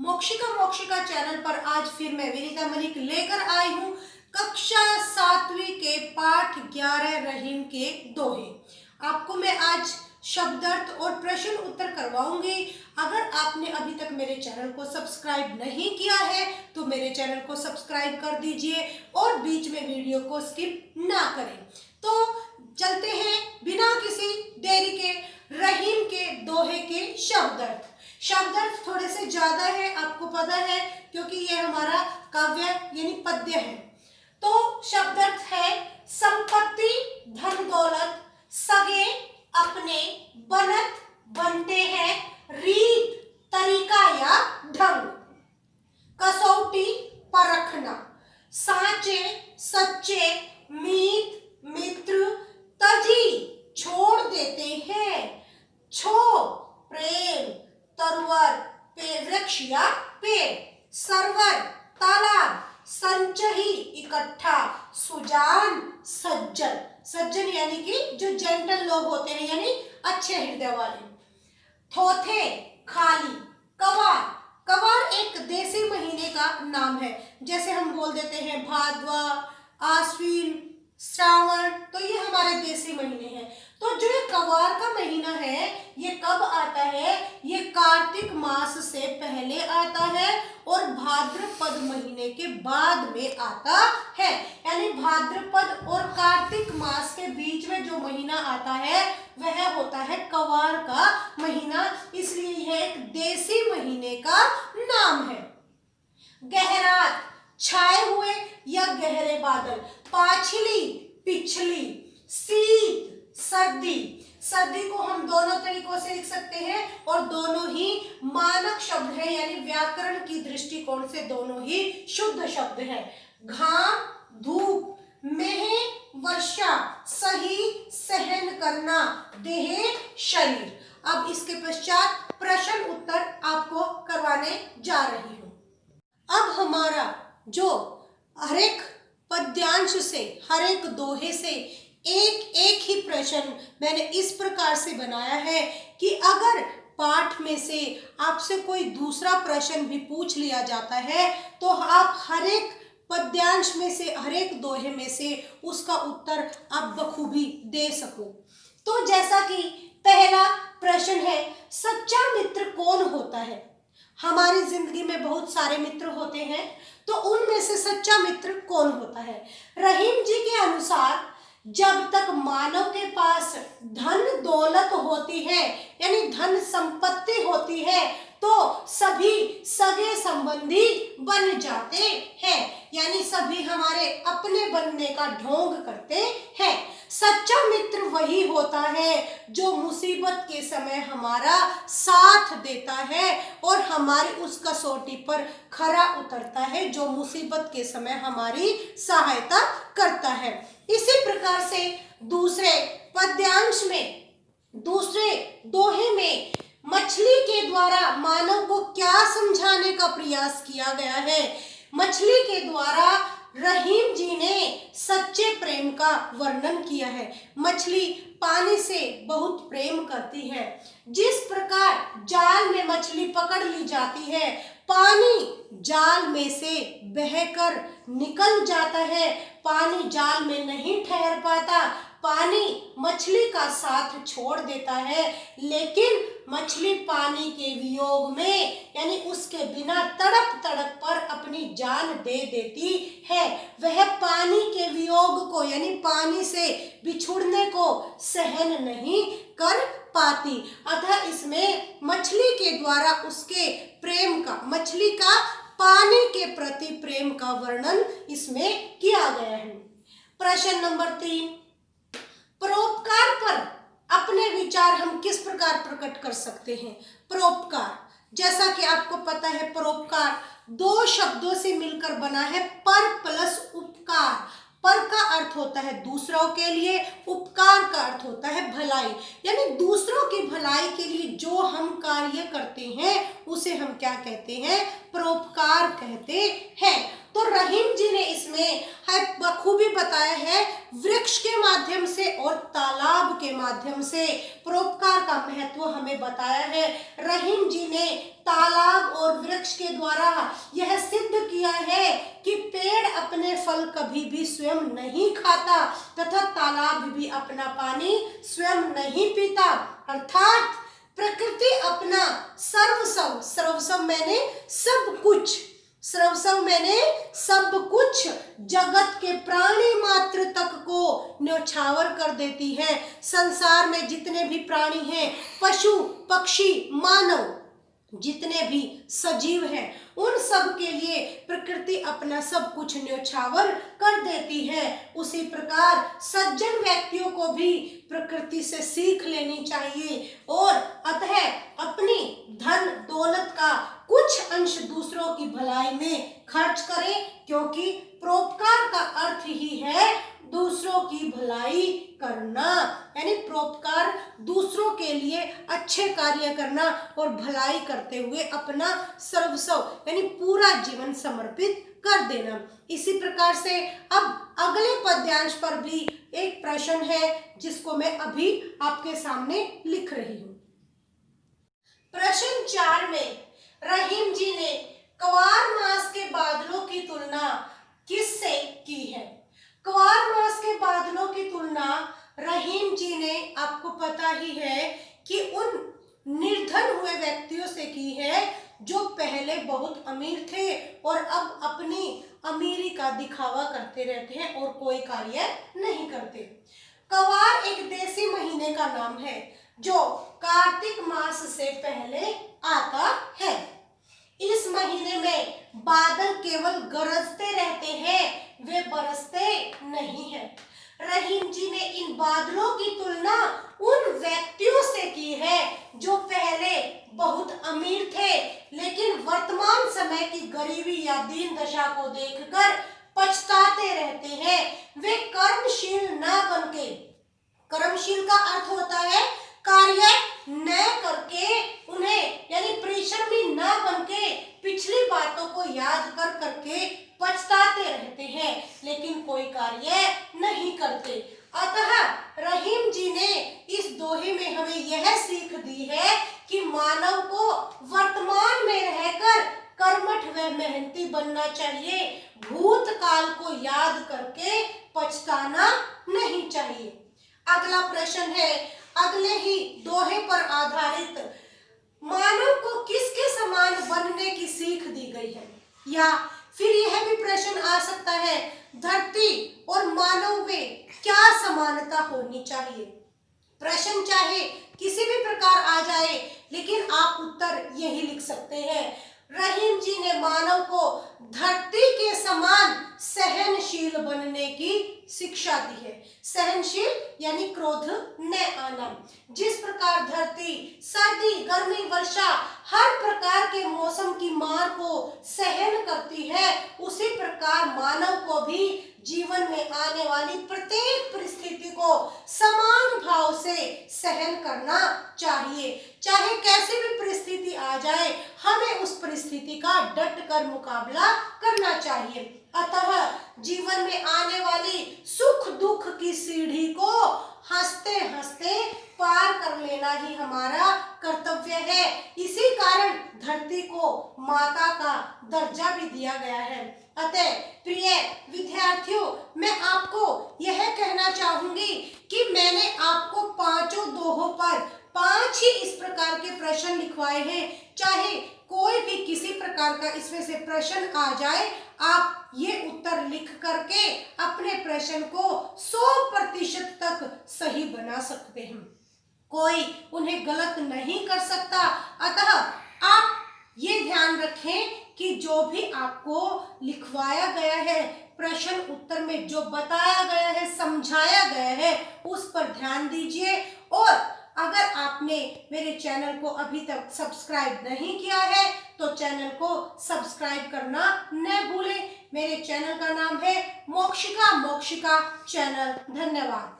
मोक्षिका channel पर आज फिर मैं विनीता मलिक लेकर आई हूँ कक्षा 7वीं के पाठ 11 रहीम के दोहे। आपको मैं आज शब्दार्थ और प्रश्न उत्तर करवाऊंगी। अगर आपने अभी तक मेरे चैनल को सब्सक्राइब नहीं किया है तो मेरे चैनल को सब्सक्राइब कर दीजिए और बीच में वीडियो को स्किप ना करें। तो चलते हैं बिना किसी देरी के रहीम के दोहे के शब्दार्थ। शब्दार्थ थोड़े से ज्यादा है, आपको पता है, क्योंकि ये हमारा काव्य यानी पद्य है। तो शब्दार्थ है संपत्ति, धन दौलत, सगे अपने, बनत बनते हैं, रीत तरीका या ढंग, कसौटी परखना, साचे सच्चे, मीत मित्र, तजी छोड़ देते हैं, छो प्रेम, तरवर वृक्ष या पेड़, सरवर तालाब, संचही इकट्ठा, सुजान सज्जन। सज्जन यानी कि जो जेंटल लोग होते हैं यानी अच्छे हृदय वाले। थोथे खाली, कवार, कवार एक देसी महीने का नाम है। जैसे हम बोल देते हैं भाद्वा, आश्विन, श्रावण, तो ये हमारे देसी महीने हैं। तो जो ये कवार का महीना है ये कब आता है? ये कार्तिक मास से पहले आता है और भाद्रपद महीने के बाद में आता है। यानी भाद्रपद और कार्तिक मास के बीच में जो महीना आता है वह होता है कवार का महीना, इसलिए यह एक देसी महीने का नाम है। गहरात छाए हुए या गहरे बादल, पाछली पिछली, शीत सर्दी। सर्दी को हम दोनों तरीकों से लिख सकते हैं और दोनों ही मानक शब्द हैं, यानी व्याकरण की दृष्टिकोण से दोनों ही शुद्ध शब्द हैं। घाम धूप, मेह वर्षा, सही सहन करना, देह शरीर। अब इसके पश्चात प्रश्न उत्तर आपको करवाने जा रही हूँ। अब हमारा जो हर एक पद्यांश से, हर एक दोहे से एक एक ही प्रश्न मैंने इस प्रकार से बनाया है कि अगर पाठ में से आपसे कोई दूसरा प्रश्न भी पूछ लिया जाता है तो आप हर एक पद्यांश में से, हर एक दोहे में से उसका उत्तर आप बखूबी दे सको। तो जैसा कि पहला प्रश्न है, सच्चा मित्र कौन होता है? हमारी जिंदगी में बहुत सारे मित्र होते हैं, तो उनमें से सच्चा मित्र कौन होता है? रहीम जी के अनुसार जब तक मानव के पास धन दौलत होती है यानी धन संपत्ति होती है तो सभी सगे संबंधी बन जाते हैं, यानी सभी हमारे अपने बनने का ढोंग करते हैं। सच्चा मित्र वही होता है जो मुसीबत के समय हमारा साथ देता है और हमारी उस कसौटी पर खरा उतरता है, जो मुसीबत के समय हमारी सहायता करता है। इसी प्रकार से दूसरे पद्यांश में, दूसरे दोहे में मछली के द्वारा मानव को क्या समझाने का प्रयास किया गया है? मछली के द्वारा रहीम जी ने सच्चे प्रेम का वर्णन किया है। मछली पानी से बहुत प्रेम करती है। जिस प्रकार जाल में मछली पकड़ ली जाती है, पानी जाल में से बहकर निकल जाता है, पानी जाल में नहीं ठहर पाता, पानी मछली का साथ छोड़ देता है, लेकिन मछली पानी के वियोग में यानी उसके बिना तड़प तड़प पर अपनी जान दे देती है। वह पानी के वियोग को यानी पानी से बिछुड़ने को सहन नहीं कर पाती। अतः इसमें मछली के द्वारा उसके प्रेम का, मछली का पानी के प्रति प्रेम का वर्णन इसमें किया गया है। प्रश्न नंबर 3, परोपकार पर अपने विचार हम किस प्रकार प्रकट कर सकते हैं? परोपकार, जैसा कि आपको पता है, परोपकार दो शब्दों से मिलकर बना है, पर प्लस उपकार। पर का अर्थ होता है दूसरों के लिए, उपकार का अर्थ होता है भलाई, यानी दूसरों की भलाई के लिए जो हम कार्य करते हैं उसे हम क्या कहते हैं? परोपकार कहते हैं। तो रहीम जी ने इसमें बखूबी बताया है, वृक्ष के माध्यम से और तालाब के माध्यम से परोपकार का महत्व हमें बताया है। रहीम जी ने तालाब और वृक्ष वृक्ष के द्वारा यह सिद्ध किया है कि पेड़ अपने फल कभी भी स्वयं नहीं खाता तथा तालाब भी अपना पानी स्वयं नहीं पीता। अर्थात प्रकृति अपना सर्वस्व, सर्वस्व मैंने सब कुछ, सर्वस्व मैंने सब कुछ जगत के प्राणी मात्र तक को न्यौछावर कर देती है। संसार में जितने भी प्राणी हैं, पशु पक्षी मानव, जितने भी सजीव हैं, उन सब के लिए प्रकृति अपना सब कुछ न्यौछावर कर देती है। उसी प्रकार सज्जन व्यक्तियों को भी प्रकृति से सीख लेनी चाहिए और अतः अपनी धन दौलत का कुछ अंश दूसरों की भलाई में खर्च करें, क्योंकि परोपकार का अर्थ ही है दूसरों की भलाई करना, यानी परोपकार दूसरों के लिए अच्छे कार्य करना और भलाई करते हुए अपना सर्वस्व यानी पूरा जीवन समर्पित कर देना। इसी प्रकार से अब अगले पद्यांश पर भी एक प्रश्न है जिसको मैं अभी आपके सामने लिख रही हूँ। प्रश्न 4 में रहीम जी ने क्वार मास के बादलों की तुलना किससे की है? क्वार मास के बादलों की तुलना रहीम जी ने, आपको पता ही है कि उन निर्धन हुए व्यक्तियों से की है जो पहले बहुत अमीर थे और अब अपनी अमीरी का दिखावा करते रहते हैं और कोई कार्य नहीं करते। क्वार एक देसी महीने का नाम है जो कार्तिक मास से पहले आता है। इस महीने में बादल केवल गरजते रहते हैं, वे बरसते नहीं हैं। रहीम जी ने इन बादलों की तुलना उन व्यक्तियों से की है जो पहले बहुत अमीर थे लेकिन वर्तमान समय की गरीबी या दीन दशा को देखकर पछताते रहते हैं। वे कर्मशील न बनके, कर्मशील का अर्थ होता है कार्य न करके, उन्हें यानी परिश्रमी न बनके पिछली बातों को याद कर करके पछताते रहते हैं लेकिन कोई कार्य नहीं करते। अतः रहीम जी ने इस दोहे में हमें यह सीख दी है कि मानव को वर्तमान में रहकर कर्मठ व मेहनती बनना चाहिए, भूतकाल को याद करके पछताना नहीं चाहिए। अगला प्रश्न है अगले ही दोहे पर आधारित, मानव को किसके समान बनने की सीख दी गई है? या फिर यह भी प्रश्न आ सकता है धरती और मानव में क्या समानता होनी चाहिए? प्रश्न चाहे किसी भी प्रकार आ जाए लेकिन आप उत्तर यही लिख सकते हैं। रहीम जी ने मानव को धरती के समान सहनशील बनने की शिक्षा दी है। सहनशील यानी क्रोध न आना। जिस प्रकार धरती सर्दी गर्मी वर्षा हर प्रकार के मौसम की मार को सहन करती है, उसी प्रकार मानव को भी जीवन में आने वाली प्रत्येक परिस्थिति को समान भाव से सहन करना चाहिए। चाहे कैसी भी परिस्थिति आ जाए, हमें उस परिस्थिति का डट कर मुकाबला करना चाहिए। अतः जीवन में आने वाली सुख दुख की सीढ़ी को हंसते हंसते पार कर लेना ही हमारा कर्तव्य है। इसी कारण धरती को माता का दर्जा भी दिया गया है। अतः प्रिय विद्यार्थियों, मैं आपको यह कहना चाहूंगी कि मैंने आपको पांचों दोहों पर 5 ही इस प्रकार के प्रश्न लिखवाए हैं। चाहे कोई भी किसी प्रकार का इसमें से प्रश्न आ जाए, आप ये उत्तर लिख करके अपने प्रश्न को 100% तक सही बना सकते हैं। कोई उन्हें गलत नहीं कर सकता। अतः आप ये ध्यान रखें कि जो भी आपको लिखवाया गया है, प्रश्न उत्तर में जो बताया गया है, समझाया गया है, उस पर ध्यान दीजिए। और अगर आपने मेरे चैनल को अभी तक सब्सक्राइब नहीं किया है तो चैनल को सब्सक्राइब करना न भूलें। मेरे चैनल का नाम है मोक्षिका चैनल। धन्यवाद।